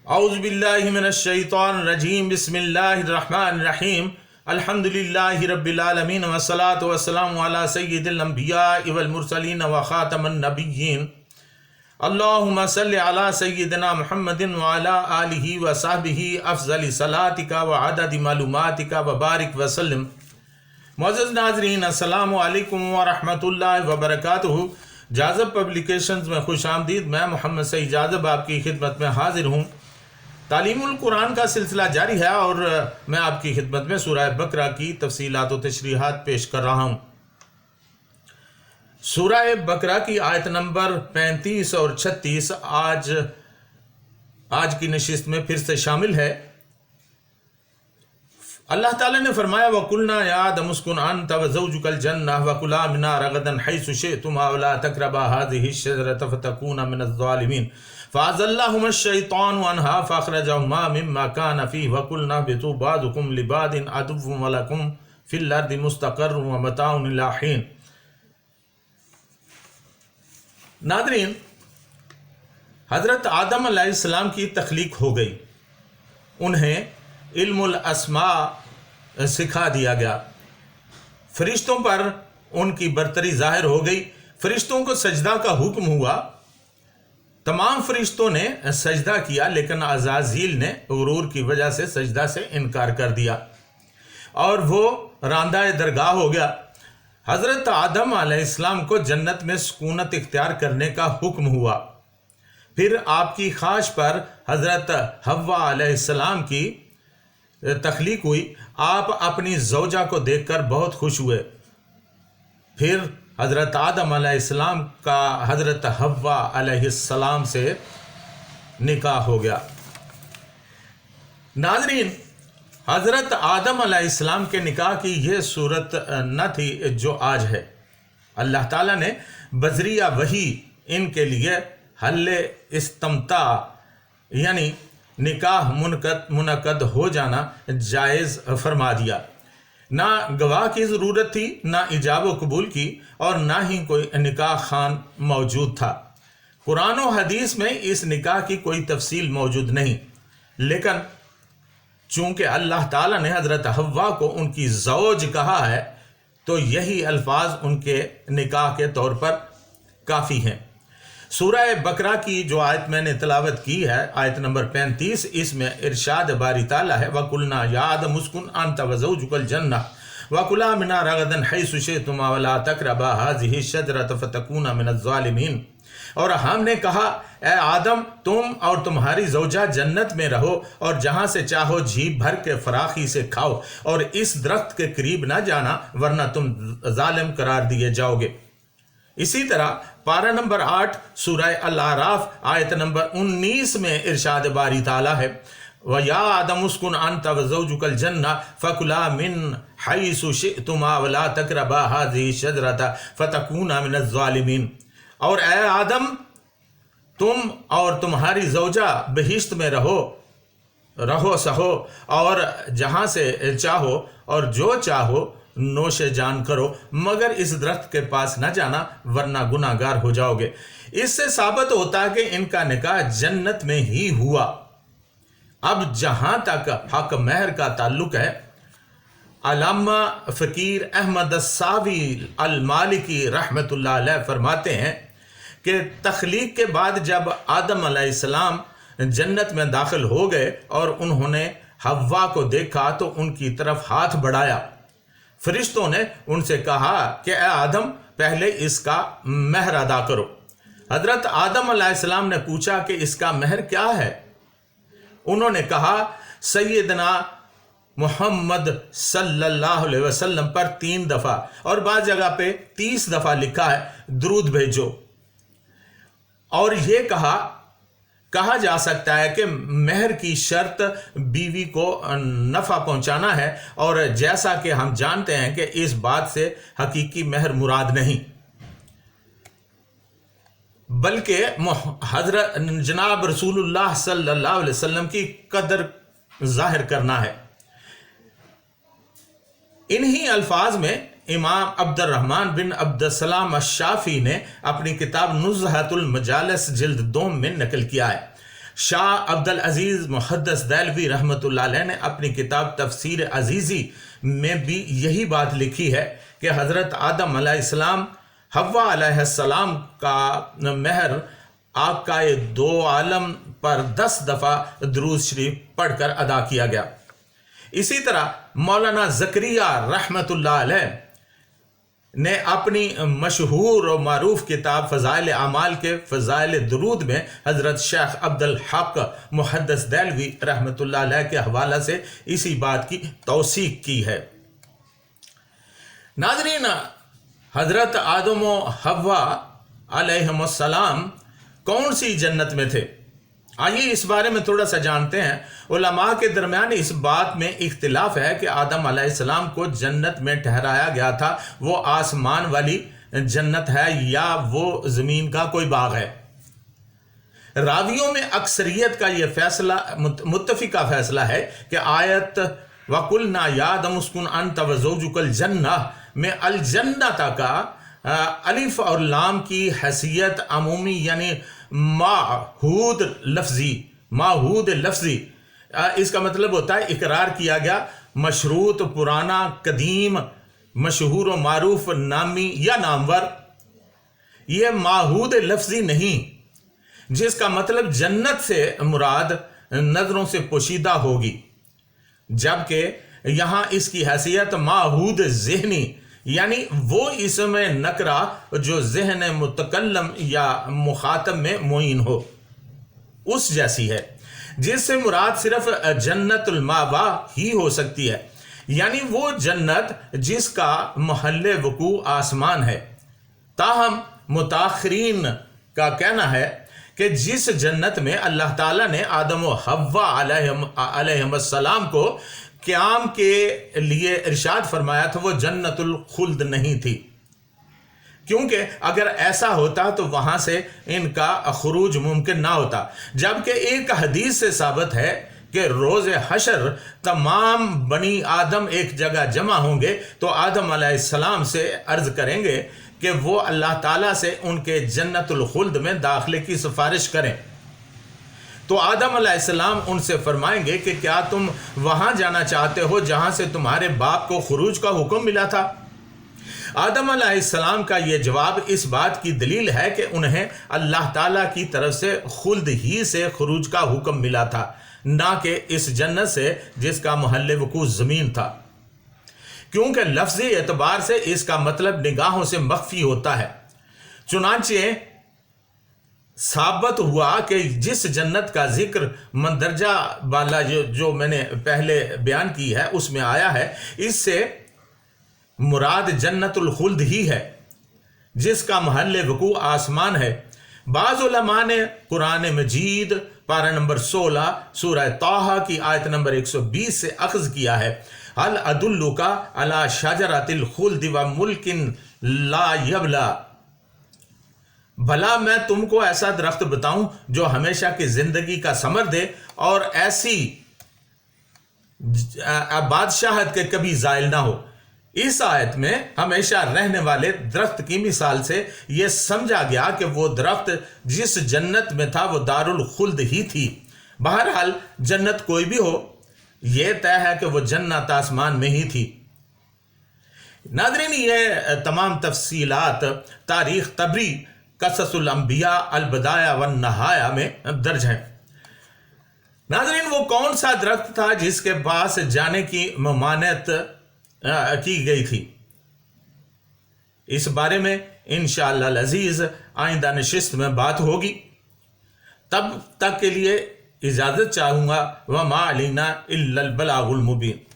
اعوذ باللہ من الشیطان الرجیم بسم اللہ الرحمن الرحیم الحمدللہ رب العالمین والصلاة والسلام علی سید الانبیاء والمرسلین وخاتم النبیین اللہم صلی علی سیدنا محمد وعلی آلہ وصحبہ افضل صلاتک وعدد معلوماتک وبارک وسلم۔ معزز ناظرین، السلام علیکم ورحمۃ اللہ وبرکاتہ۔ جاذب پبلیکیشنز میں خوش آمدید۔ میں محمد سعید جاذب آپ کی خدمت میں حاضر ہوں۔ تعلیم القرآن کا سلسلہ جاری ہے اور میں آپ کی خدمت میں سورہ بقرہ کی تفصیلات و تشریحات پیش کر رہا ہوں۔ سورہ بقرہ کی آیت نمبر 35 اور 36 آج کی نشست میں پھر سے شامل ہے۔ اللہ تعالیٰ نے فرمایا وَقُلْنَا يَا آدَمُ اسْكُنْ أَنْتَ وَزَوْجُكَ الْجَنَّةَ وَكُلَا مِنْهَا رَغَدًا حَيْثُ شِئْتُمَا وَلَا تَقْرَبَا هَٰذِهِ الشَّجَرَةَ فَتَكُونَا مِنَ الظَّالِمِينَ فَأَزَلَّهُمَا الشَّيْطَانُ عَنْهَا فَأَخْرَجَهُمَا مِمَّا كَانَ فِيهِ وَقُلْنَا اهْبِطُوا بَعْضُكُمْ لِبَعْضٍ عَدُوٌّ وَلَكُمْ فِي الْأَرْضِ مُسْتَقَرٌّ وَمَتَاعٌ إِلَىٰ حِينٍ۔ ناظرین، حضرت آدم علیہ السلام کی تخلیق ہو گئی، انہیں علم الاسماء سکھا دیا گیا، فرشتوں پر ان کی برتری ظاہر ہو گئی، فرشتوں کو سجدہ کا حکم ہوا، تمام فرشتوں نے سجدہ کیا، لیکن عزازیل نے غرور کی وجہ سے سجدہ سے انکار کر دیا اور وہ راندہ درگاہ ہو گیا۔ حضرت آدم علیہ السلام کو جنت میں سکونت اختیار کرنے کا حکم ہوا۔ پھر آپ کی خواہش پر حضرت حوا علیہ السلام کی تخلیق ہوئی۔ آپ اپنی زوجہ کو دیکھ کر بہت خوش ہوئے۔ پھر حضرت آدم علیہ السلام کا حضرت حوا علیہ السلام سے نکاح ہو گیا۔ ناظرین، حضرت آدم علیہ السلام کے نکاح کی یہ صورت نہ تھی جو آج ہے۔ اللہ تعالیٰ نے بذریعہ وحی ان کے لیے حل استمتاع یعنی نکاح منعقد ہو جانا جائز فرما دیا۔ نہ گواہ کی ضرورت تھی، نہ ایجاب و قبول کی، اور نہ ہی کوئی نکاح خان موجود تھا۔ قرآن و حدیث میں اس نکاح کی کوئی تفصیل موجود نہیں، لیکن چونکہ اللہ تعالیٰ نے حضرت حوا کو ان کی زوج کہا ہے تو یہی الفاظ ان کے نکاح کے طور پر کافی ہیں۔ سورہ بقرہ کی جو آیت میں نے تلاوت کی ہے، آیت نمبر 35، اس میں ارشاد باری تعالیٰ ہے وَقُلْنَا يَا آدَمُ اسْكُنْ أَنْتَ وَزَوْجُكَ الْجَنَّةَ وَكُلَا مِنْهَا رَغَدًا حَيْثُ شِئْتُمَا وَلَا تَقْرَبَا هَٰذِهِ الشَّجَرَةَ فَتَكُونَا مِنَ الظَّالِمِينَ۔ اور ہم نے کہا اے آدم، تم اور تمہاری زوجہ جنت میں رہو اور جہاں سے چاہو جھیپ بھر کے فراخی سے کھاؤ، اور اس درخت کے قریب نہ جانا ورنہ تم ظالم قرار دیے جاؤ گے۔ اسی طرح پارہ نمبر 8 سورہ الاعراف آیت نمبر 19 میں ارشاد باری تعالیٰ ہے وَيَا آدَمُ اسْكُنْ أَنْتَ وَزَوْجُكَ الْجَنَّةَ فَكُلَا مِنْ حَيْثُ شِئْتُمَا وَلَا تَقْرَبَا هَٰذِهِ الشَّجَرَةَ فَتَكُونَا مِنَ الظَّالِمِينَ۔ اور اے آدم، تم اور تمہاری زوجہ بہشت میں رہو سہو، اور جہاں سے چاہو اور جو چاہو نوش جان کرو، مگر اس درخت کے پاس نہ جانا ورنہ گناہ گار ہو جاؤ گے۔ اس سے ثابت ہوتا ہے کہ ان کا نکاح جنت میں ہی ہوا۔ اب جہاں تک حق مہر کا تعلق ہے، علامہ فقیر احمد الساوی المالکی رحمۃ اللہ علیہ فرماتے ہیں کہ تخلیق کے بعد جب آدم علیہ السلام جنت میں داخل ہو گئے اور انہوں نے حوا کو دیکھا تو ان کی طرف ہاتھ بڑھایا۔ فرشتوں نے ان سے کہا کہ اے آدم، پہلے اس کا مہر ادا کرو۔ حضرت آدم علیہ السلام نے پوچھا کہ اس کا مہر کیا ہے؟ انہوں نے کہا سیدنا محمد صلی اللہ علیہ وسلم پر 3 دفعہ اور بعض جگہ پہ 30 دفعہ لکھا ہے درود بھیجو۔ اور یہ کہا جا سکتا ہے کہ مہر کی شرط بیوی کو نفع پہنچانا ہے، اور جیسا کہ ہم جانتے ہیں کہ اس بات سے حقیقی مہر مراد نہیں، بلکہ حضرت جناب رسول اللہ صلی اللہ علیہ وسلم کی قدر ظاہر کرنا ہے۔ انہی الفاظ میں امام عبد الرحمن بن عبد السلام الشافعی نے اپنی کتاب نزہۃ المجالس جلد 2 میں نقل کیا ہے۔ شاہ عبد العزیز محدث دہلوی رحمۃ اللہ علیہ نے اپنی کتاب تفسیر عزیزی میں بھی یہی بات لکھی ہے کہ حضرت آدم علیہ السلام حوا علیہ السلام کا مہر آقا دو عالم پر 10 دفعہ درود شریف پڑھ کر ادا کیا گیا۔ اسی طرح مولانا زکریا رحمۃ اللہ علیہ نے اپنی مشہور و معروف کتاب فضائل اعمال کے فضائل درود میں حضرت شیخ عبد الحق محدث دہلوی رحمۃ اللہ علیہ کے حوالہ سے اسی بات کی توثیق کی ہے۔ ناظرین، حضرت آدم و حوا علیہم السلام کون سی جنت میں تھے؟ آئیے اس بارے میں تھوڑا سا جانتے ہیں۔ علماء کے درمیان اس بات میں اختلاف ہے کہ آدم علیہ السلام کو جنت میں ٹھہرایا گیا تھا وہ آسمان والی جنت ہے یا وہ زمین کا کوئی باغ ہے۔ راویوں میں اکثریت کا یہ فیصلہ متفقہ فیصلہ ہے کہ آیت وَقُلْنَا يَا آدَمُ اسْكُنْ أَنْتَ وَزَوْجُكَ الْجَنَّةَ میں الجنہ کا الف اور لام کی حیثیت عمومی یعنی معہود لفظی اس کا مطلب ہوتا ہے اقرار کیا گیا، مشروط، پرانا، قدیم، مشہور و معروف، نامی یا نامور۔ یہ معہود لفظی نہیں جس کا مطلب جنت سے مراد نظروں سے پوشیدہ ہوگی، جبکہ یہاں اس کی حیثیت معہود ذہنی یعنی وہ اسم نکرہ جو ذہن متکلم یا مخاطب میں معین ہو اس جیسی ہے، جس سے مراد صرف جنت المأوا ہی ہو سکتی ہے، یعنی وہ جنت جس کا محل وقوع آسمان ہے۔ تاہم متاخرین کا کہنا ہے کہ جس جنت میں اللہ تعالیٰ نے آدم و حوا علیہم السلام کو قیام کے لیے ارشاد فرمایا تھا وہ جنت الخلد نہیں تھی، کیونکہ اگر ایسا ہوتا تو وہاں سے ان کا خروج ممکن نہ ہوتا، جبکہ ایک حدیث سے ثابت ہے کہ روز حشر تمام بنی آدم ایک جگہ جمع ہوں گے تو آدم علیہ السلام سے عرض کریں گے کہ وہ اللہ تعالیٰ سے ان کے جنت الخلد میں داخلے کی سفارش کریں، تو آدم علیہ السلام ان سے فرمائیں گے کہ کیا تم وہاں جانا چاہتے ہو جہاں سے تمہارے باپ کو خروج کا حکم ملا تھا؟ آدم علیہ السلام کا یہ جواب اس بات کی دلیل ہے کہ انہیں اللہ تعالیٰ کی طرف سے خلد ہی سے خروج کا حکم ملا تھا، نہ کہ اس جنت سے جس کا محل وقوع زمین تھا، کیونکہ لفظی اعتبار سے اس کا مطلب نگاہوں سے مخفی ہوتا ہے۔ چنانچہ ثابت ہوا کہ جس جنت کا ذکر مندرجہ بالا جو میں نے پہلے بیان کی ہے اس میں آیا ہے، اس سے مراد جنت الخلد ہی ہے جس کا محل وقوع آسمان ہے۔ بعض علماء نے قرآن مجید پارہ نمبر 16 سورہ طٰہٰ کی آیت نمبر 120 سے اخذ کیا ہے، هل ادلک علی شجرۃ الخلد وملک لا یبلی، بھلا میں تم کو ایسا درخت بتاؤں جو ہمیشہ کی زندگی کا ثمر دے اور ایسی بادشاہت کے کبھی زائل نہ ہو۔ اس آیت میں ہمیشہ رہنے والے درخت کی مثال سے یہ سمجھا گیا کہ وہ درخت جس جنت میں تھا وہ دار الخلد ہی تھی۔ بہرحال جنت کوئی بھی ہو، یہ طے ہے کہ وہ جنت آسمان میں ہی تھی۔ ناظرین، یہ تمام تفصیلات تاریخ طبری قصص الانبیاء البدایہ والنہایہ میں درج ہیں۔ ناظرین، وہ کون سا درخت تھا جس کے پاس جانے کی ممانعت کی گئی تھی؟ اس بارے میں انشاءاللہ العزیز آئندہ نشست میں بات ہوگی۔ تب تک کے لیے اجازت چاہوں گا۔ وما علینا الا البلاغ المبین۔